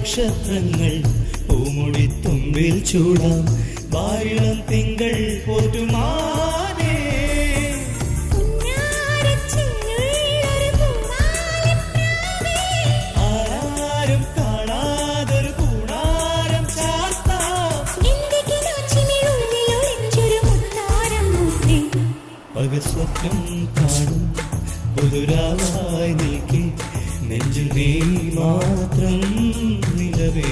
നക്ഷത്രങ്ങൾ പൂമുടിത്തുമ്പിൽ ചൂടാം വാരിളം തിങ്കൾ പോറ്റുമാനേ. ആരും കാണാതൊരു കൂടാരം ചാർത്താം. പകൽ സ്വപ്നം കാണും പുതുരാവായി നിൽക്കെ നെഞ്ചിൽ നീ മാത്രം നിലവേ.